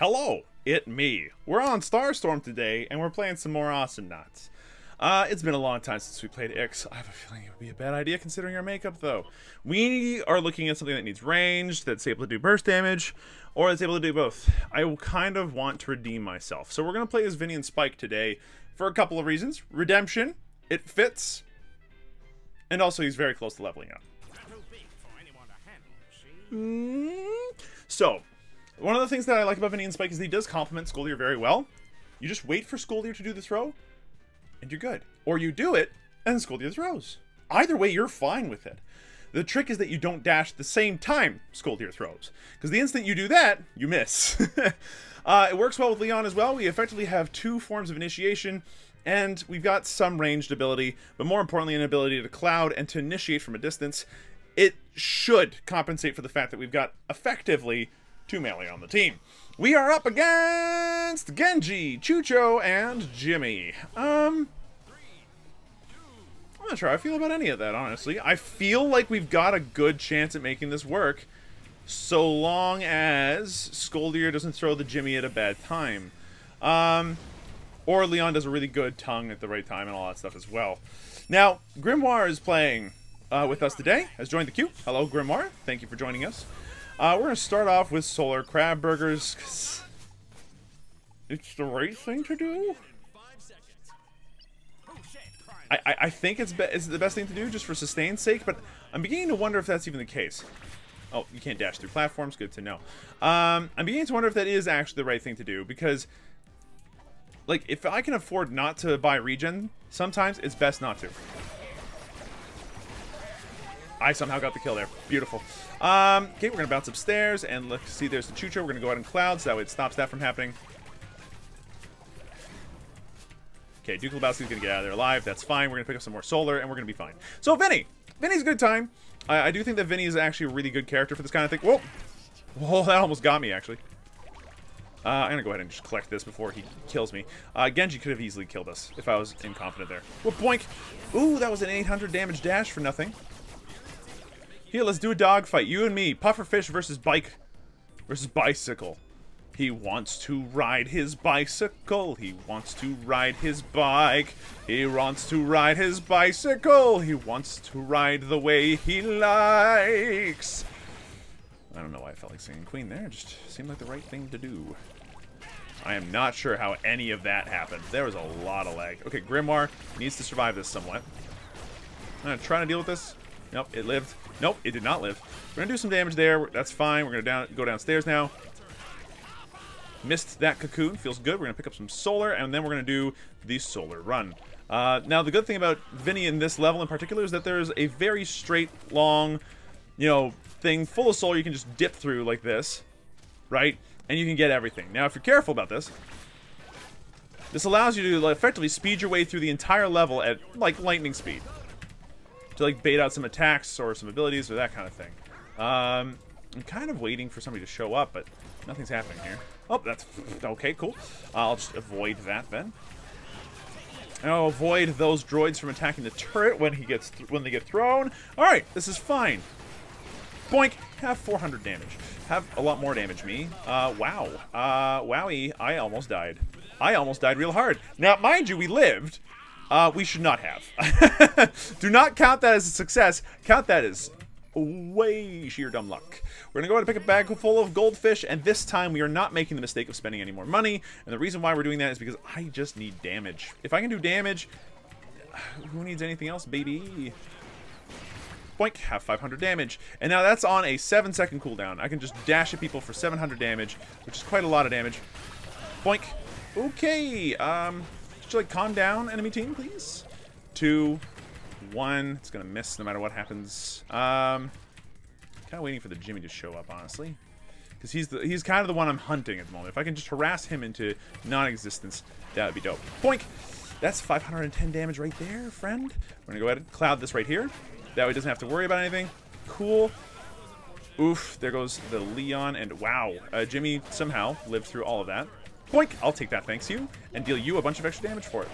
Hello, it me. We're on Starstorm today, and we're playing some more Awesomenauts. It's been a long time since we played X. I have a feeling it would be a bad idea considering our makeup, though. We are looking at something that needs range, that's able to do burst damage, or that's able to do both. I kind of want to redeem myself. So we're going to play as Vinny and Spike today for a couple of reasons. Redemption, it fits, and also he's very close to leveling up. So, one of the things that I like about Vinny and Spike is that he does complement Scoldier very well. You just wait for Scoldier to do the throw, and you're good. Or you do it, and Scoldier throws. Either way, you're fine with it. The trick is that you don't dash at the same time Scoldier throws. Because the instant you do that, you miss. It works well with Leon as well. We effectively have two forms of initiation, and we've got some ranged ability, but more importantly, an ability to cloud and to initiate from a distance. It should compensate for the fact that we've got effectively two melee on the team. We are up against Genji, Chucho, and Jimmy. I'm not sure how I feel about any of that, honestly. I feel like we've got a good chance at making this work, so long as Scoldier doesn't throw the Jimmy at a bad time. Or Leon does a really good tongue at the right time and all that stuff as well. Now, Grimoire is playing with us today, has joined the queue. Hello, Grimoire. Thank you for joining us. We're going to start off with Solar Crab Burgers, 'cause it's the right thing to do. I think it's the best thing to do just for sustain's sake, but I'm beginning to wonder if that's even the case. Oh, you can't dash through platforms. Good to know. I'm beginning to wonder if that is actually the right thing to do, because, like, if I can afford not to buy regen, sometimes it's best not to. I somehow got the kill there. Beautiful. Okay, we're going to bounce upstairs, and look, see, there's the Chucho. We're going to go ahead and cloud, so that way it stops that from happening. Okay, Duke Lebowski's going to get out of there alive. That's fine. We're going to pick up some more solar, and we're going to be fine. So, Vinny. Vinny's a good time. I do think that Vinny is actually a really good character for this kind of thing. Whoa! Whoa, that almost got me, actually. I'm going to go ahead and just collect this before he kills me. Genji could have easily killed us if I was inconfident there. Whoop, boink! Ooh, that was an 800 damage dash for nothing. Here, let's do a dogfight. You and me. Pufferfish versus bicycle. He wants to ride his bicycle. He wants to ride his bike. He wants to ride his bicycle. He wants to ride the way he likes. I don't know why I felt like singing Queen there. It just seemed like the right thing to do. I am not sure how any of that happened. There was a lot of lag. Okay, Grimoire needs to survive this somewhat. I'm going to try to deal with this. Nope, it lived. Nope, it did not live. We're going to do some damage there. That's fine. We're going to go downstairs now. Missed that cocoon. Feels good. We're going to pick up some solar, and then we're going to do the solar run. Now, the good thing about Vinny in this level in particular is that there's a very straight, long, thing full of solar you can just dip through like this, right? And you can get everything. Now, if you're careful about this, this allows you to effectively speed your way through the entire level at, like, lightning speed. To, like, bait out some attacks or some abilities or that kind of thing. I'm kind of waiting for somebody to show up, but nothing's happening here. Oh, that's okay, cool. I'll just avoid that then. And I'll avoid those droids from attacking the turret when they get thrown. All right, this is fine. Boink. Have 400 damage. Have a lot more damage, me. Wow. Wowie. I almost died. I almost died real hard. Now, mind you, we lived. We should not have. Do not count that as a success. Count that as way sheer dumb luck. We're going to go ahead and pick a bag full of goldfish, and this time we are not making the mistake of spending any more money, and the reason why we're doing that is because I just need damage. If I can do damage, who needs anything else, baby? Boink, have 500 damage. And now that's on a 7-second cooldown. I can just dash at people for 700 damage, which is quite a lot of damage. Boink. Okay, should I calm down, enemy team, please? 2, 1. It's gonna miss no matter what happens. Kind of waiting for the Jimmy to show up, honestly, because he's kind of the one I'm hunting at the moment. If I can just harass him into non-existence, that would be dope. Boink. That's 510 damage right there, friend. We're gonna go ahead and cloud this right here. That way, he doesn't have to worry about anything. Cool. Oof. There goes the Leon, and wow, Jimmy somehow lived through all of that. Boink! I'll take that, thanks you, and deal you a bunch of extra damage for it.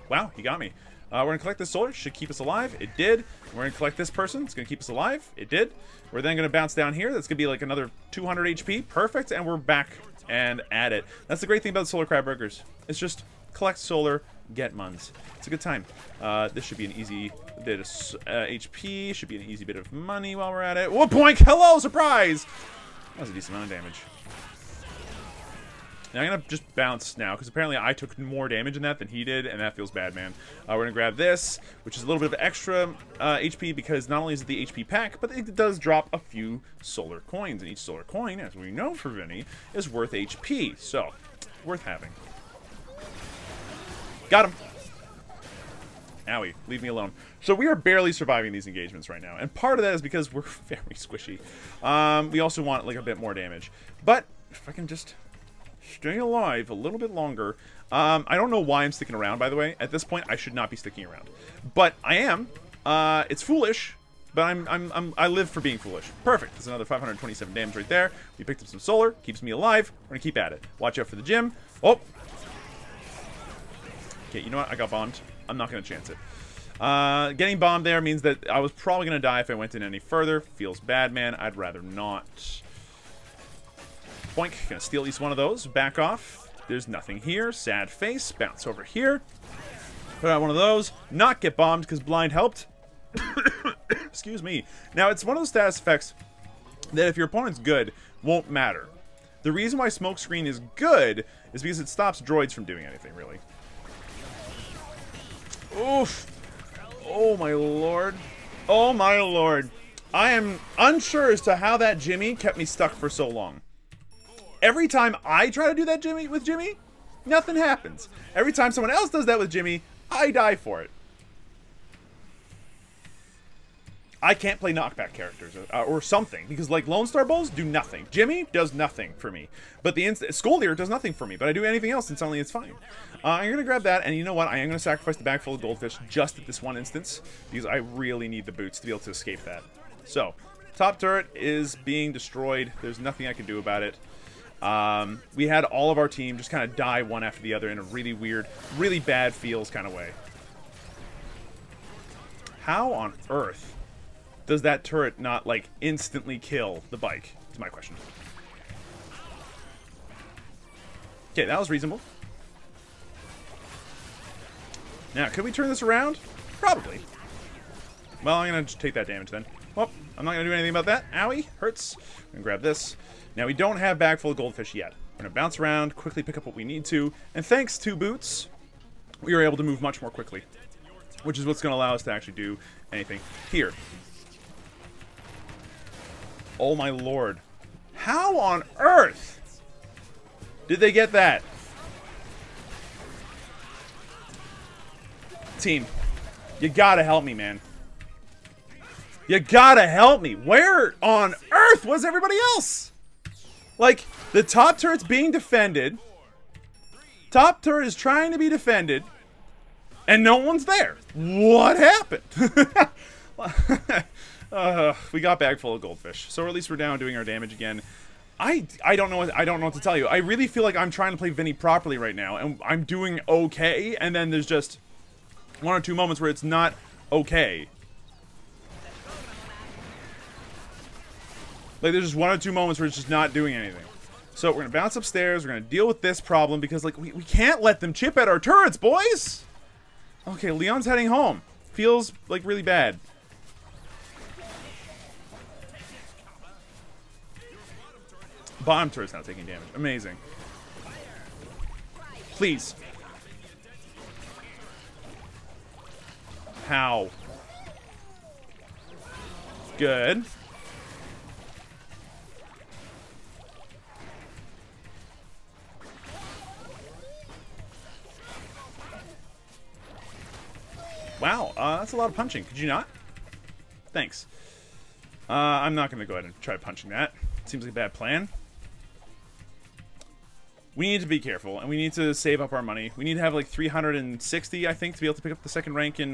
Wow, he got me. We're going to collect this solar. Should keep us alive. It did. We're going to collect this person. It's going to keep us alive. It did. We're then going to bounce down here. That's going to be like another 200 HP. Perfect. And we're back and at it. That's the great thing about the Solar Crab Burgers. It's just collect solar, get muns. It's a good time. This should be an easy bit of HP. Should be an easy bit of money while we're at it. Whoa, boink! Hello, surprise! That was a decent amount of damage. Now I'm going to just bounce now, because apparently I took more damage in that than he did, and that feels bad, man. We're going to grab this, which is a little bit of extra HP, because not only is it the HP pack, but it does drop a few solar coins. And each solar coin, as we know for Vinny, is worth HP. So, worth having. Got him. Owie, leave me alone. So we are barely surviving these engagements right now, and part of that is because we're very squishy. We also want like a bit more damage. But if I can just stay alive a little bit longer. I don't know why I'm sticking around, by the way. At this point, I should not be sticking around, but I am. It's foolish, but I live for being foolish. Perfect. That's another 527 damage right there. We picked up some solar. Keeps me alive. We're gonna keep at it. Watch out for the gym. Oh. Okay, you know what? I got bombed. I'm not going to chance it. Getting bombed there means that I was probably going to die if I went in any further. Feels bad, man. I'd rather not. Boink. Going to steal at least one of those. Back off. There's nothing here. Sad face. Bounce over here. Put out one of those. Not get bombed because blind helped. Excuse me. Now, it's one of those status effects that if your opponent's good, won't matter. The reason why Smokescreen is good is because it stops droids from doing anything, really. Oof. Oh my lord. Oh my lord. I am unsure as to how that Jimmy kept me stuck for so long. Every time I try to do that with Jimmy, nothing happens. Every time someone else does that with Jimmy, I die for it. I can't play knockback characters or something, because like Lone Star Bowls do nothing. Jimmy does nothing for me, but the Skoldir does nothing for me, but I do anything else and suddenly it's fine. I'm going to grab that, and you know what? I am going to sacrifice the bag full of goldfish just at this one instance, because I really need the boots to be able to escape that. So, top turret is being destroyed. There's nothing I can do about it. We had all of our team just kind of die one after the other in a really weird, really bad feels kind of way. How on earth does that turret not, like, instantly kill the bike? That's my question. Okay, that was reasonable. Now, could we turn this around? Probably. Well, I'm going to just take that damage then. Well, I'm not going to do anything about that. Owie, hurts. I'm going to grab this. Now, we don't have bag full of goldfish yet. We're going to bounce around, quickly pick up what we need to. And thanks to boots, we are able to move much more quickly, which is what's going to allow us to actually do anything. Here. Oh my lord. How on earth did they get that? Team, you gotta help me, man. You gotta help me. Where on earth was everybody else? Like, the top turret's being defended. Top turret is trying to be defended. And no one's there. What happened? We got bag full of goldfish, so at least we're down doing our damage again. I don't know what to tell you. I really feel like I'm trying to play Vinny properly right now, and I'm doing okay, and then there's just one or two moments where it's not okay. Like, there's just one or two moments where it's just not doing anything. So we're gonna bounce upstairs. We're gonna deal with this problem because, like, we can't let them chip at our turrets, boys. Okay, Leon's heading home. Feels like really bad. Bottom turret's not taking damage. Amazing. Please. How? Good. Wow, that's a lot of punching. Could you not? Thanks. I'm not going to go ahead and try punching that. Seems like a bad plan. We need to be careful, and we need to save up our money. We need to have like 360, I think, to be able to pick up the second rank in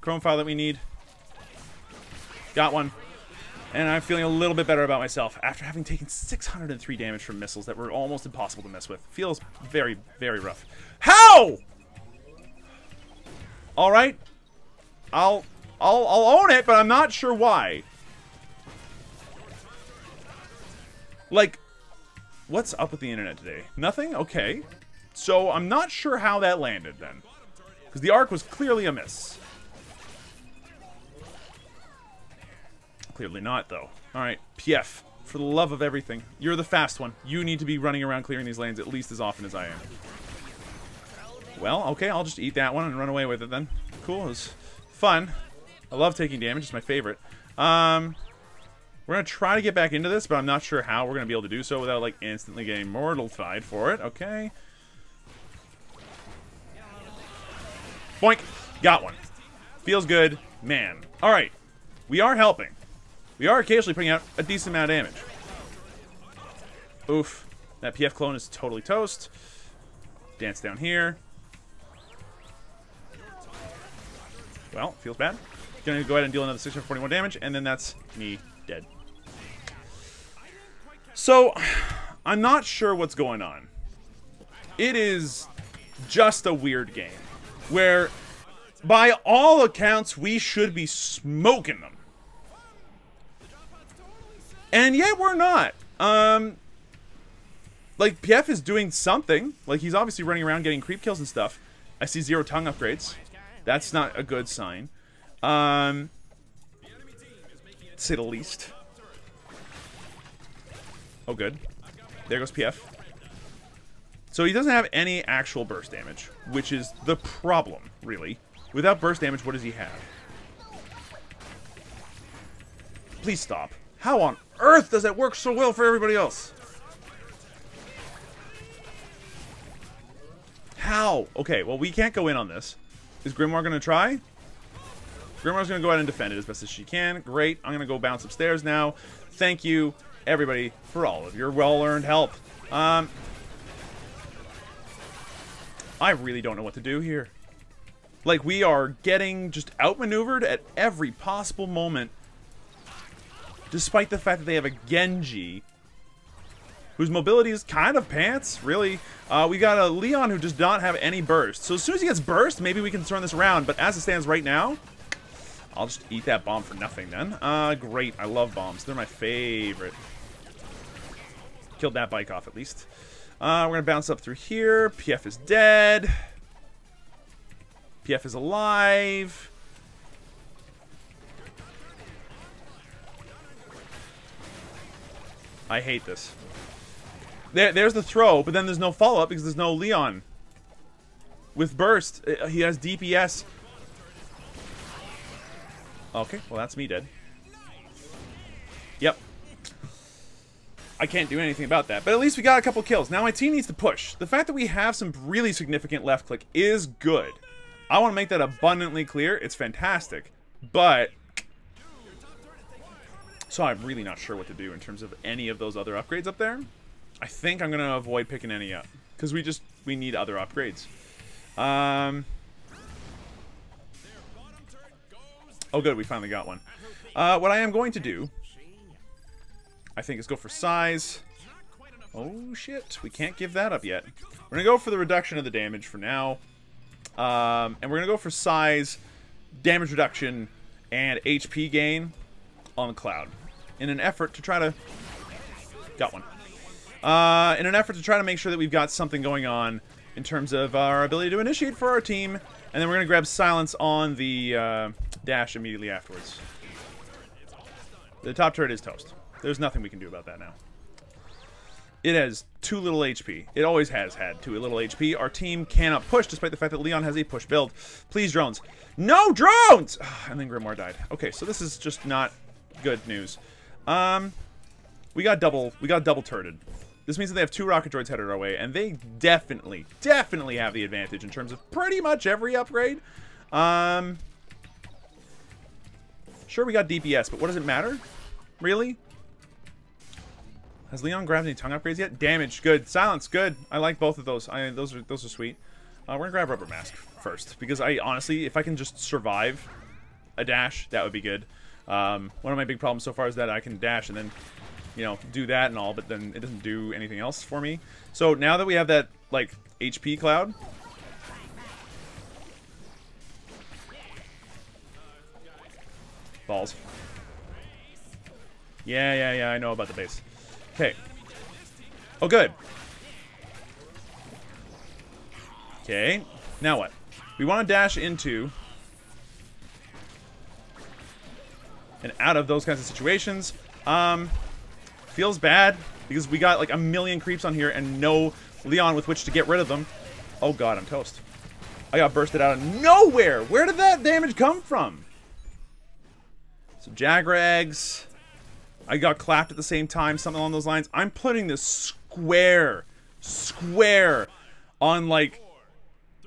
Chrome file that we need. Got one. And I'm feeling a little bit better about myself after having taken 603 damage from missiles that were almost impossible to mess with. Feels very, very rough. How? All right. I'll own it, but I'm not sure why. Like, what's up with the internet today? Nothing? Okay. So I'm not sure how that landed then. Because the arc was clearly a miss. Clearly not, though. Alright, PF. For the love of everything. You're the fast one. You need to be running around clearing these lanes at least as often as I am. Well, okay, I'll just eat that one and run away with it then. Cool, it was fun. I love taking damage, it's my favorite. We're gonna try to get back into this, but I'm not sure how we're gonna be able to do so without, like, instantly getting mortified for it. Okay. Boink! Got one. Feels good. Man. Alright. We are helping. We are occasionally putting out a decent amount of damage. Oof. That PF clone is totally toast. Dance down here. Well, feels bad. Gonna go ahead and deal another 641 damage, and then that's me dead. So, I'm not sure what's going on. It is just a weird game. Where, by all accounts, we should be smoking them. And yet we're not. Like, PF is doing something. Like, he's obviously running around getting creep kills and stuff. I see 0 tongue upgrades. That's not a good sign. To say the least. Oh, good. There goes PF. So he doesn't have any actual burst damage, which is the problem, really. Without burst damage, what does he have? Please stop. How on earth does that work so well for everybody else? How? Okay, well, we can't go in on this. Is Grimoire going to try? Grimoire's going to go ahead and defend it as best as she can. Great. I'm going to go bounce upstairs now. Thank you, everybody, for all of your well-earned help. I really don't know what to do here. Like, we are getting just outmaneuvered at every possible moment. Despite the fact that they have a Genji, whose mobility is kind of pants, really. We got a Leon who does not have any burst. So as soon as he gets burst, maybe we can turn this around. But as it stands right now, I'll just eat that bomb for nothing then. Great. I love bombs. They're my favorite. Killed that bike off at least. We're going to bounce up through here. PF is dead. PF is alive. I hate this. There's the throw, but then there's no follow-up because there's no Leon. With burst, he has DPS. Okay, well that's me dead. Yep. I can't do anything about that, but at least we got a couple kills. Now my team needs to push. The fact that we have some really significant left click is good. I want to make that abundantly clear. It's fantastic, but... So I'm really not sure what to do in terms of any of those other upgrades up there. I think I'm going to avoid picking any up. Because we need other upgrades. Oh good, we finally got one. What I am going to do, I think, is go for size. Oh shit, we can't give that up yet. We're going to go for the reduction of the damage for now. And we're going to go for size, damage reduction, and HP gain on the Cloud. In an effort to try to... Got one. In an effort to try to make sure that we've got something going on in terms of our ability to initiate for our team. And then we're going to grab silence on the dash immediately afterwards. The top turret is toast. There's nothing we can do about that now. It has too little HP. It always has had too little HP. Our team cannot push despite the fact that Leon has a push build. Please, drones. No drones! And then Grimoire died. Okay, so this is just not good news. We got double turreted. This means that they have 2 rocket droids headed our way, and they definitely have the advantage in terms of pretty much every upgrade. Sure, we got DPS, but what does it matter? Really? Has Leon grabbed any tongue upgrades yet? Damage, good. Silence, good. I like both of those. Those are sweet. We're gonna grab Rubber Mask first, because I honestly, if I can just survive a dash, that would be good. One of my big problems so far is that I can dash and then, you know, do that and all, but then it doesn't do anything else for me. So now that we have that, like, HP cloud, Balls. Yeah, I know about the base. Okay. Oh, good. Okay. Now what? We want to dash into and out of those kinds of situations. Feels bad because we got like a million creeps on here and no Leon with which to get rid of them. Oh god, I'm toast. I got bursted out of nowhere. Where did that damage come from? So Jagger eggs. I got clapped at the same time, something along those lines. I'm putting this square on like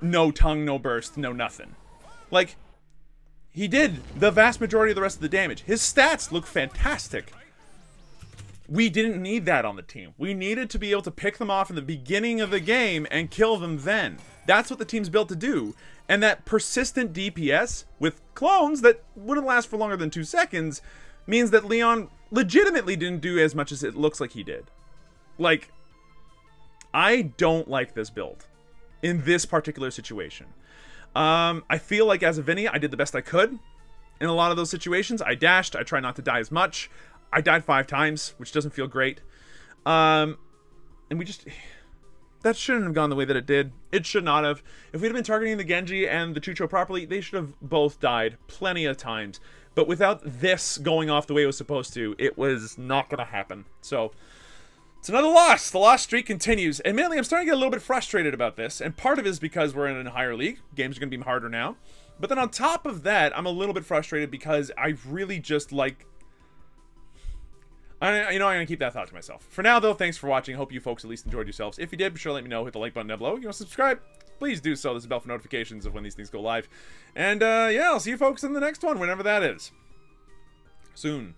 no tongue, no burst, no nothing. Like, he did the vast majority of the rest of the damage. His stats look fantastic. We didn't need that on the team. We needed to be able to pick them off in the beginning of the game and kill them then. That's what the team's built to do. And that persistent DPS with clones that wouldn't last for longer than 2 seconds means that Leon legitimately didn't do as much as it looks like he did. Like, I don't like this build in this particular situation. I feel like as a Vinny, I did the best I could in a lot of those situations. I dashed. I tried not to die as much. I died 5 times, which doesn't feel great. And we just... That shouldn't have gone the way that it did. It should not have. If we'd have been targeting the Genji and the Chucho properly, they should have both died plenty of times. But without this going off the way it was supposed to, it was not going to happen. So, it's another loss. The loss streak continues. Admittedly, I'm starting to get a little bit frustrated about this. And part of it is because we're in a higher league. Games are going to be harder now. But then on top of that, I'm a little bit frustrated because I really just like... I'm going to keep that thought to myself. For now, though, thanks for watching. Hope you folks at least enjoyed yourselves. If you did, be sure to let me know. Hit the like button down below. You want to subscribe? Please do so. There's a bell for notifications of when these things go live. And, yeah, I'll see you folks in the next one, whenever that is. Soon.